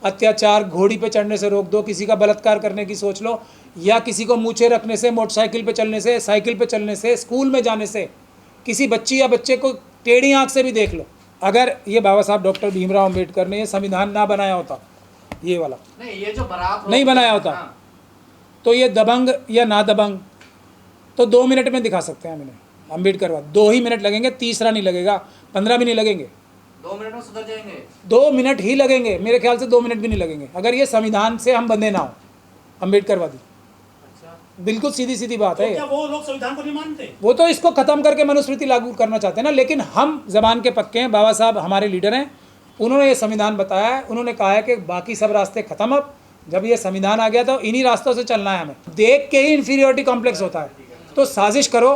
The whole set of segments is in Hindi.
अत्याचार, घोड़ी पे चढ़ने से रोक दो, किसी का बलात्कार करने की सोच लो, या किसी को मूछे रखने से, मोटरसाइकिल पे चलने से, साइकिल पे चलने से, स्कूल में जाने से, किसी बच्ची या बच्चे को टेढ़ी आंख से भी देख लो। अगर ये बाबा साहब डॉक्टर भीमराव अम्बेडकर ने ये संविधान ना बनाया होता, ये वाला नहीं, ये जो बारात नहीं बनाया होता, तो ये दबंग या ना दबंग तो 2 मिनट में दिखा सकते हैं हमने अम्बेडकरवाद। 2 ही मिनट लगेंगे, तीसरा नहीं लगेगा, 15 भी नहीं लगेंगे। 2 मिनट में सुधर जाएंगे। 2 मिनट ही लगेंगे, मेरे ख्याल से 2 मिनट भी नहीं लगेंगे, अगर ये संविधान से हम बंधे ना हो अम्बेडकरवादी। बिल्कुल सीधी सीधी बात है। क्या वो लोग संविधान को नहीं मानते? वो तो इसको खत्म करके मनुस्मृति लागू करना चाहते हैं ना, लेकिन हम जबान के पक्के हैं। बाबा साहब हमारे लीडर हैं, उन्होंने ये संविधान बताया है, उन्होंने कहा है कि बाकी सब रास्ते खत्म। अब जब ये संविधान आ गया तो इन्हीं रास्तों से चलना है हमें। देख के ही इन्फीरियोरिटी कॉम्प्लेक्स होता है, तो साजिश करो।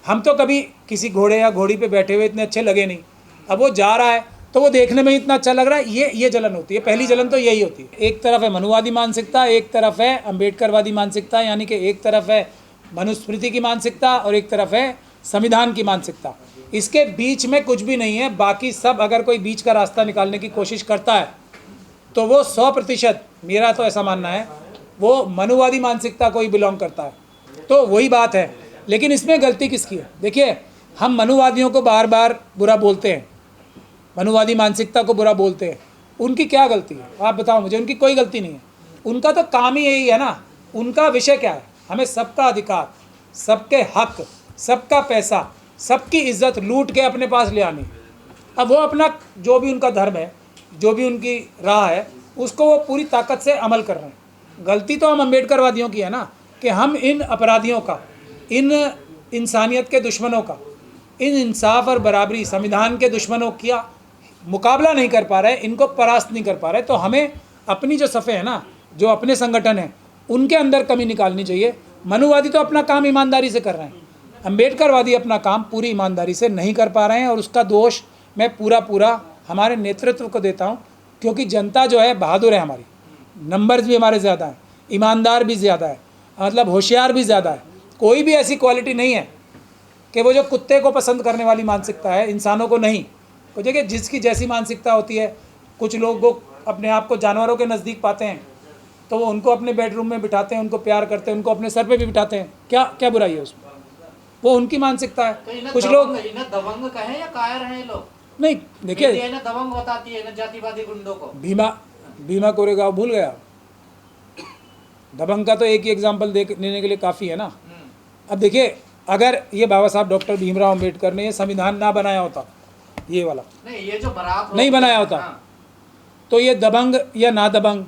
हम तो कभी किसी घोड़े या घोड़ी पे बैठे हुए इतने अच्छे लगे नहीं, अब वो जा रहा है तो वो देखने में इतना अच्छा लग रहा है, ये जलन होती है। पहली जलन तो यही होती है। एक तरफ है मनुवादी मानसिकता, एक तरफ है अम्बेडकरवादी मानसिकता, यानी कि एक तरफ है मनुस्मृति की मानसिकता और एक तरफ है संविधान की मानसिकता। इसके बीच में कुछ भी नहीं है। बाकी सब, अगर कोई बीच का रास्ता निकालने की कोशिश करता है तो वो 100%, मेरा तो ऐसा मानना है, वो मनुवादी मानसिकता को ही बिलोंग करता है। तो वही बात है। लेकिन इसमें गलती किसकी है? देखिए, हम मनुवादियों को बार बार बुरा बोलते हैं, मनुवादी मानसिकता को बुरा बोलते हैं। उनकी क्या गलती है? आप बताओ मुझे। उनकी कोई गलती नहीं है। उनका तो काम ही यही है ना। उनका विषय क्या है? हमें सबका अधिकार, सबके हक, सबका पैसा, सबकी इज्जत लूट के अपने पास ले आनी। अब वो अपना जो भी उनका धर्म है, जो भी उनकी राह है, उसको वो पूरी ताकत से अमल कर रहे हैं। गलती तो हम अम्बेडकरवादियों की है ना, कि हम इन अपराधियों का, इन इंसानियत के दुश्मनों का, इन इंसाफ और बराबरी संविधान के दुश्मनों का मुकाबला नहीं कर पा रहे, इनको परास्त नहीं कर पा रहे। तो हमें अपनी जो सफ़े है ना, जो अपने संगठन हैं, उनके अंदर कमी निकालनी चाहिए। मनुवादी तो अपना काम ईमानदारी से कर रहे हैं, अम्बेडकरवादी अपना काम पूरी ईमानदारी से नहीं कर पा रहे हैं। और उसका दोष मैं पूरा हमारे नेतृत्व को देता हूँ, क्योंकि जनता जो है बहादुर है हमारी, नंबर्स भी हमारे ज़्यादा हैं, ईमानदार भी ज़्यादा है, मतलब होशियार भी ज़्यादा है। कोई भी ऐसी क्वालिटी नहीं है कि वो जो कुत्ते को पसंद करने वाली मानसिकता है, इंसानों को नहीं। तो देखिए, जिसकी जैसी मानसिकता होती है, कुछ लोग वो अपने आप को जानवरों के नज़दीक पाते हैं, तो वो उनको अपने बेडरूम में बिठाते हैं, उनको प्यार करते हैं, उनको अपने सर पे भी बिठाते हैं। क्या बुराई है उसमें? वो उनकी मानसिकता है। तो कुछ लोग दबंग कहें या कायर हैं ये लोग? नहीं, देखिए, दबंग बताती है ना जातिवादी गुंडों को। भीमा कोरेगांव भूल गया? दबंग का तो एक ही एग्जाम्पल देने के लिए काफ़ी है ना। अब देखिए, अगर ये बाबा साहब डॉक्टर भीमराव अम्बेडकर ने ये संविधान ना बनाया होता, ये वाला नहीं, ये जो बारात नहीं बनाया होता, तो ये दबंग या ना दबंग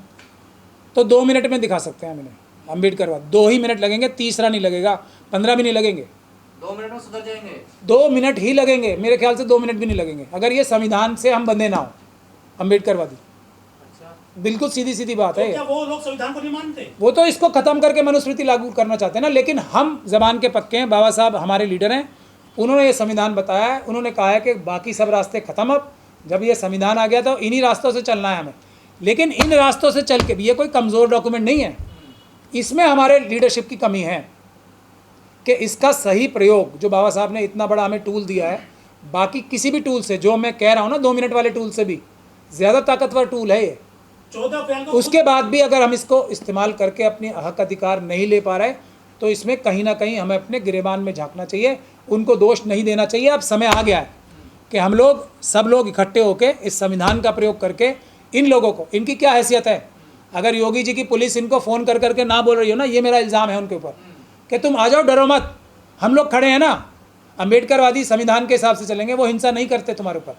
तो 2 मिनट में दिखा सकते हैं हमने अम्बेडकरवाद। 2 ही मिनट लगेंगे, तीसरा नहीं लगेगा, 15 भी नहीं लगेंगे। 2 मिनट में सुधर जाएंगे। 2 मिनट ही लगेंगे, मेरे ख्याल से 2 मिनट भी नहीं लगेंगे, अगर ये संविधान से हम बंधे ना हो अम्बेडकरवादी। बिल्कुल सीधी सीधी बात है। क्या वो लोग संविधान को नहीं मानते? वो तो इसको खत्म करके मनुस्मृति लागू करना चाहते हैं ना, लेकिन हम जबान के पक्के हैं। बाबा साहब हमारे लीडर हैं, उन्होंने ये संविधान बताया है, उन्होंने कहा है कि बाकी सब रास्ते खत्म। अब जब ये संविधान आ गया तो इन्हीं रास्तों से चलना है हमें। लेकिन इन रास्तों से चल के भी, ये कोई कमज़ोर डॉक्यूमेंट नहीं है, इसमें हमारे लीडरशिप की कमी है कि इसका सही प्रयोग, जो बाबा साहब ने इतना बड़ा हमें टूल दिया है, बाकी किसी भी टूल से, जो मैं कह रहा हूँ ना 2 मिनट वाले टूल से भी ज़्यादा ताकतवर टूल है ये। 14 अप्रैल को उसके बाद भी अगर हम इसको इस्तेमाल करके अपनी हक अधिकार नहीं ले पा रहे, तो इसमें कहीं ना कहीं हमें अपने गिरेबान में झांकना चाहिए, उनको दोष नहीं देना चाहिए। अब समय आ गया है कि हम लोग, सब लोग इकट्ठे होकर इस संविधान का प्रयोग करके इन लोगों को, इनकी क्या हैसियत है? अगर योगी जी की पुलिस इनको फ़ोन कर करके ना बोल रही हो ना, ये मेरा इल्ज़ाम है उनके ऊपर कि तुम आ जाओ, डरो मत, हम लोग खड़े हैं ना, अम्बेडकरवादी संविधान के हिसाब से चलेंगे, वो हिंसा नहीं करते तुम्हारे ऊपर,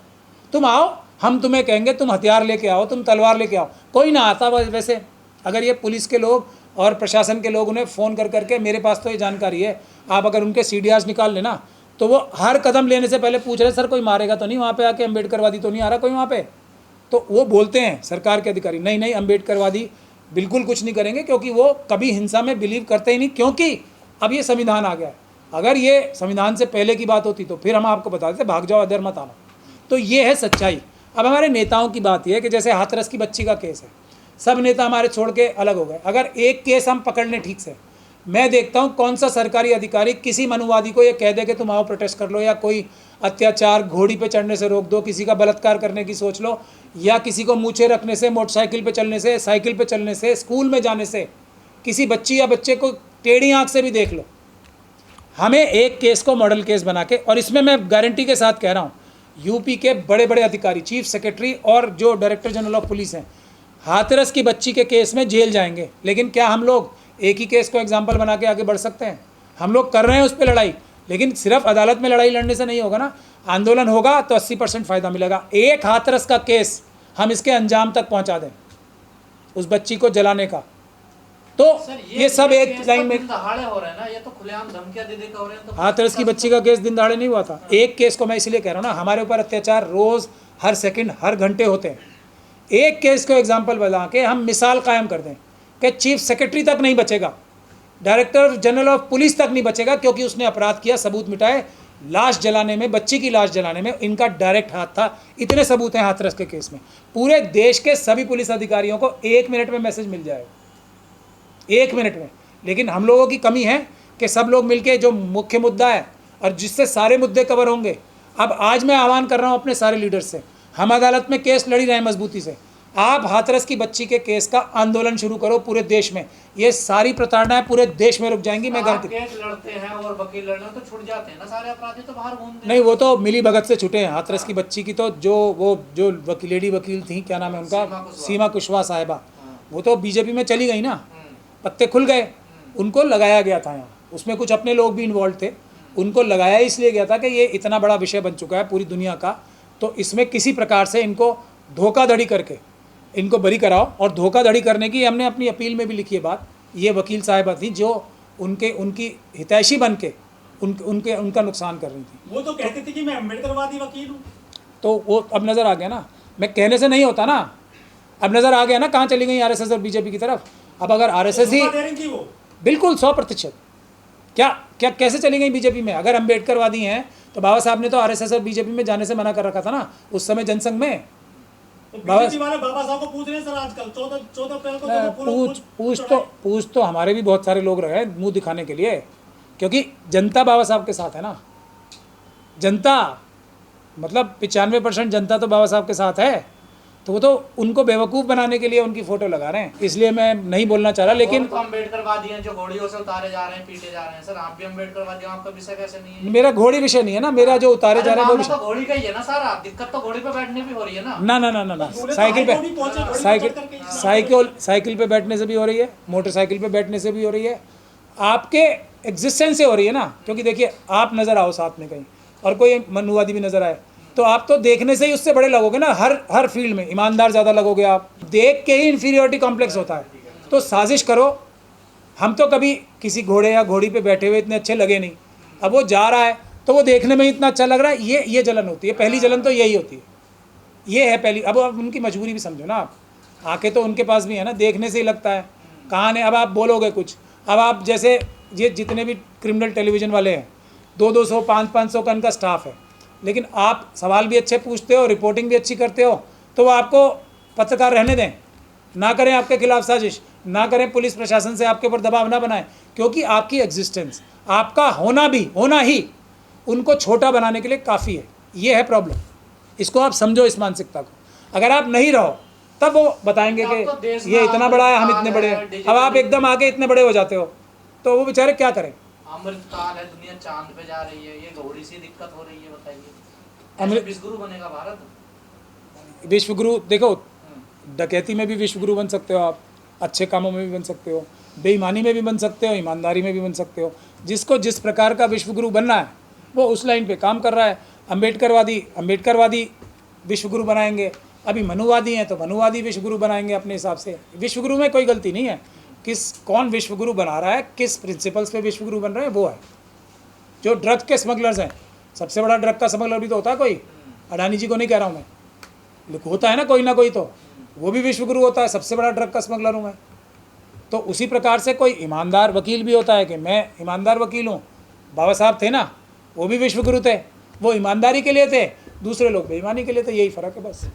तुम आओ, हम तुम्हें कहेंगे तुम हथियार लेके आओ, तुम तलवार लेके आओ। कोई ना आता वैसे। अगर ये पुलिस के लोग और प्रशासन के लोग उन्हें फ़ोन कर करके, मेरे पास तो ये जानकारी है, आप अगर उनके CDRs निकाल लेना, तो वो हर कदम लेने से पहले पूछ रहे, सर कोई मारेगा तो नहीं वहाँ पे आके, अम्बेडकरवादी तो नहीं आ रहा कोई वहाँ पे? तो वो बोलते हैं सरकार के अधिकारी, नहीं नहीं, अम्बेडकरवादी बिल्कुल कुछ नहीं करेंगे, क्योंकि वो कभी हिंसा में बिलीव करते ही नहीं, क्योंकि अब ये संविधान आ गया है। अगर ये संविधान से पहले की बात होती तो फिर हम आपको बता देते, भाग जाओ, अधर मत आना। तो ये है सच्चाई। अब हमारे नेताओं की बात यह है कि जैसे हाथरस की बच्ची का केस है, सब नेता हमारे छोड़ के अलग हो गए। अगर एक केस हम पकड़ लें ठीक से, मैं देखता हूँ कौन सा सरकारी अधिकारी किसी मनुवादी को ये कह दे कि तुम आओ प्रोटेस्ट कर लो, या कोई अत्याचार, घोड़ी पे चढ़ने से रोक दो, किसी का बलात्कार करने की सोच लो, या किसी को मूछे रखने से, मोटरसाइकिल पे चलने से, साइकिल पे चलने से, स्कूल में जाने से, किसी बच्ची या बच्चे को टेढ़ी आंख से भी देख लो। हमें एक केस को मॉडल केस बना के, और इसमें मैं गारंटी के साथ कह रहा हूँ, यूपी के बड़े बड़े अधिकारी, चीफ सेक्रेटरी और जो डायरेक्टर जनरल ऑफ पुलिस हैं, हाथरस की बच्ची के केस में जेल जाएंगे। लेकिन क्या हम लोग एक ही केस को एग्जाम्पल बना के आगे बढ़ सकते हैं? हम लोग कर रहे हैं उस पर लड़ाई, लेकिन सिर्फ अदालत में लड़ाई लड़ने से नहीं होगा ना। आंदोलन होगा तो 80% फ़ायदा मिलेगा। एक हाथरस का केस हम इसके अंजाम तक पहुंचा दें, उस बच्ची को जलाने का, तो ये सब एक लाइन में। दहाड़े हो रहे हैं ना, ये तो खुलेआम धमकियां दे देकर हो रहे हैं। तो हाथरस की बच्ची का केस दिन दहाड़े नहीं हुआ था। एक केस को मैं इसलिए कह रहा हूँ ना, हमारे ऊपर अत्याचार रोज़, हर सेकंड, हर घंटे होते हैं। एक केस को एग्जाम्पल बना के हम मिसाल कायम कर दें कि चीफ सेक्रेटरी तक नहीं बचेगा, डायरेक्टर जनरल ऑफ पुलिस तक नहीं बचेगा, क्योंकि उसने अपराध किया, सबूत मिटाए। लाश जलाने में, बच्ची की लाश जलाने में इनका डायरेक्ट हाथ था। इतने सबूत हैं हाथरस के केस में। पूरे देश के सभी पुलिस अधिकारियों को 1 मिनट में मैसेज मिल जाएगा, 1 मिनट में। लेकिन हम लोगों की कमी है कि सब लोग मिलके जो मुख्य मुद्दा है और जिससे सारे मुद्दे कवर होंगे। अब आज मैं आह्वान कर रहा हूँ अपने सारे लीडर्स से, हम अदालत में केस लड़ी रहे हैं मजबूती से, आप हाथरस की बच्ची के केस का आंदोलन शुरू करो पूरे देश में। ये सारी प्रताड़नाएं पूरे देश में रुक जाएंगी। मैं गारंटी। केस लड़ते हैं और वकील लड़ने तो छूट जाते हैं ना, सारे अपराधी तो बाहर घूमते हैं। नहीं, वो तो मिली भगत से छूटे हैं। हाथरस की बच्ची की तो जो लेडी वकील थी, क्या नाम है उनका, सीमा कुशवाहा साहिबा, वो तो बीजेपी में चली गई ना, पत्ते खुल गए। उनको लगाया गया था यहाँ, उसमें कुछ अपने लोग भी इन्वॉल्व थे, उनको लगाया इसलिए गया था कि ये इतना बड़ा विषय बन चुका है पूरी दुनिया का, तो इसमें किसी प्रकार से इनको धोखाधड़ी करके इनको बरी कराओ। और धोखाधड़ी करने की हमने अपनी अपील में भी लिखी है बात। ये वकील साहिबा थी जो उनकी हितैषी बन के उनका नुकसान कर रही थी। वो तो कहती थी कि मैं अम्बेडकरवादी वकील हूँ। तो वो अब नज़र आ गया ना, मैं कहने से नहीं होता ना, अब नज़र आ गया ना कहाँ चली गई आरएसएस और बीजेपी की तरफ। अब अगर आरएसएस ही, दे रही थी वो, बिल्कुल 100%, क्या कैसे चली गई बीजेपी में? अगर अम्बेडकरवादी हैं तो बाबा साहब ने तो आरएसएस और बीजेपी में जाने से मना कर रखा था ना उस समय जनसंघ में। तो बीजेपी वाले बाबा साहब को पूछ रहे हैं सर, आजकल 14 अप्रैल को पूछ तो हमारे भी बहुत सारे लोग रहे मुंह दिखाने के लिए, क्योंकि जनता बाबा साहब के साथ है ना। जनता मतलब 95% जनता तो बाबा साहब के साथ है, तो वो तो उनको बेवकूफ़ बनाने के लिए उनकी फ़ोटो लगा रहे हैं। इसलिए मैं नहीं बोलना चाह रहा, लेकिन तो अम्बेडकरवादी हैं जो घोड़ियों से उतारे जा रहे हैं, पीटे जा रहे हैं। सर आप भी अम्बेडकरवादी हैं, आपका विषय कैसे नहीं है? मेरा घोड़ी विषय नहीं है ना, मेरा जो उतारे जा रहे हैं वो विषय। तो घोड़ी का ही है ना सारा, दिक्कत तो घोड़ी पे बैठने भी हो रही है ना। ना, साइकिल पे बैठने से भी हो रही है, मोटरसाइकिल पे बैठने से भी हो रही है, आपके एग्जिस्टेंस से हो रही है ना। क्योंकि देखिए, आप नज़र आओ साथ में कहीं और कोई मनुवादी भी नज़र आए तो आप तो देखने से ही उससे बड़े लगोगे ना। हर फील्ड में ईमानदार ज़्यादा लगोगे, आप देख के ही इन्फीरियोरिटी कॉम्प्लेक्स होता है। तो साजिश करो। हम तो कभी किसी घोड़े या घोड़ी पे बैठे हुए इतने अच्छे लगे नहीं, अब वो जा रहा है तो वो देखने में इतना अच्छा लग रहा है। ये जलन होती है, पहली जलन तो यही होती है, ये है पहली। अब उनकी मजबूरी भी समझो ना आप, आंखें तो उनके पास भी है ना, देखने से ही लगता है कहाँ ने। अब आप बोलोगे कुछ, अब आप जैसे ये जितने भी क्रिमिनल टेलीविज़न वाले हैं, 200 500 का इनका स्टाफ है, लेकिन आप सवाल भी अच्छे पूछते हो, रिपोर्टिंग भी अच्छी करते हो, तो वो आपको पत्रकार रहने दें ना, करें आपके खिलाफ साजिश ना करें, पुलिस प्रशासन से आपके ऊपर दबाव ना बनाएं, क्योंकि आपकी एग्जिस्टेंस, आपका होना ही उनको छोटा बनाने के लिए काफ़ी है। ये है प्रॉब्लम, इसको आप समझो, इस मानसिकता को। अगर आप नहीं रहो तब वो बताएंगे कि ये इतना बड़ा है, हम इतने बड़े हैं। अब आप एकदम आगे इतने बड़े हो जाते हो तो वो बेचारे क्या करें? अमृतकाल है, दुनिया चांद पे जा रही है, ये घोड़ी सी दिक्कत हो रही है, बताइए। विश्वगुरु बनेगा भारत? विश्वगुरु देखो, डकैती में भी विश्वगुरु बन सकते हो आप, अच्छे कामों में भी बन सकते हो, बेईमानी में भी बन सकते हो, ईमानदारी में भी बन सकते हो। जिसको जिस प्रकार का विश्वगुरु बनना है वो उस लाइन पे काम कर रहा है। अम्बेडकरवादी विश्वगुरु बनाएंगे, अभी मनुवादी हैं तो मनुवादी विश्वगुरु बनाएंगे अपने हिसाब से। विश्वगुरु में कोई गलती नहीं है, कौन विश्वगुरु बना रहा है, किस प्रिंसिपल्स पे विश्वगुरु बन रहे हैं वो है। जो ड्रग के स्मगलर्स हैं, सबसे बड़ा ड्रग का स्मगलर भी तो होता है कोई, अडानी जी को नहीं कह रहा हूँ मैं, होता है ना कोई तो वो भी विश्वगुरु होता है, सबसे बड़ा ड्रग का स्मगलर हूँ मैं। तो उसी प्रकार से कोई ईमानदार वकील भी होता है कि मैं ईमानदार वकील हूँ। बाबा साहब थे ना, वो भी विश्वगुरु थे, वो ईमानदारी के लिए थे, दूसरे लोग बेईमानी के लिए थे, यही फ़र्क है बस।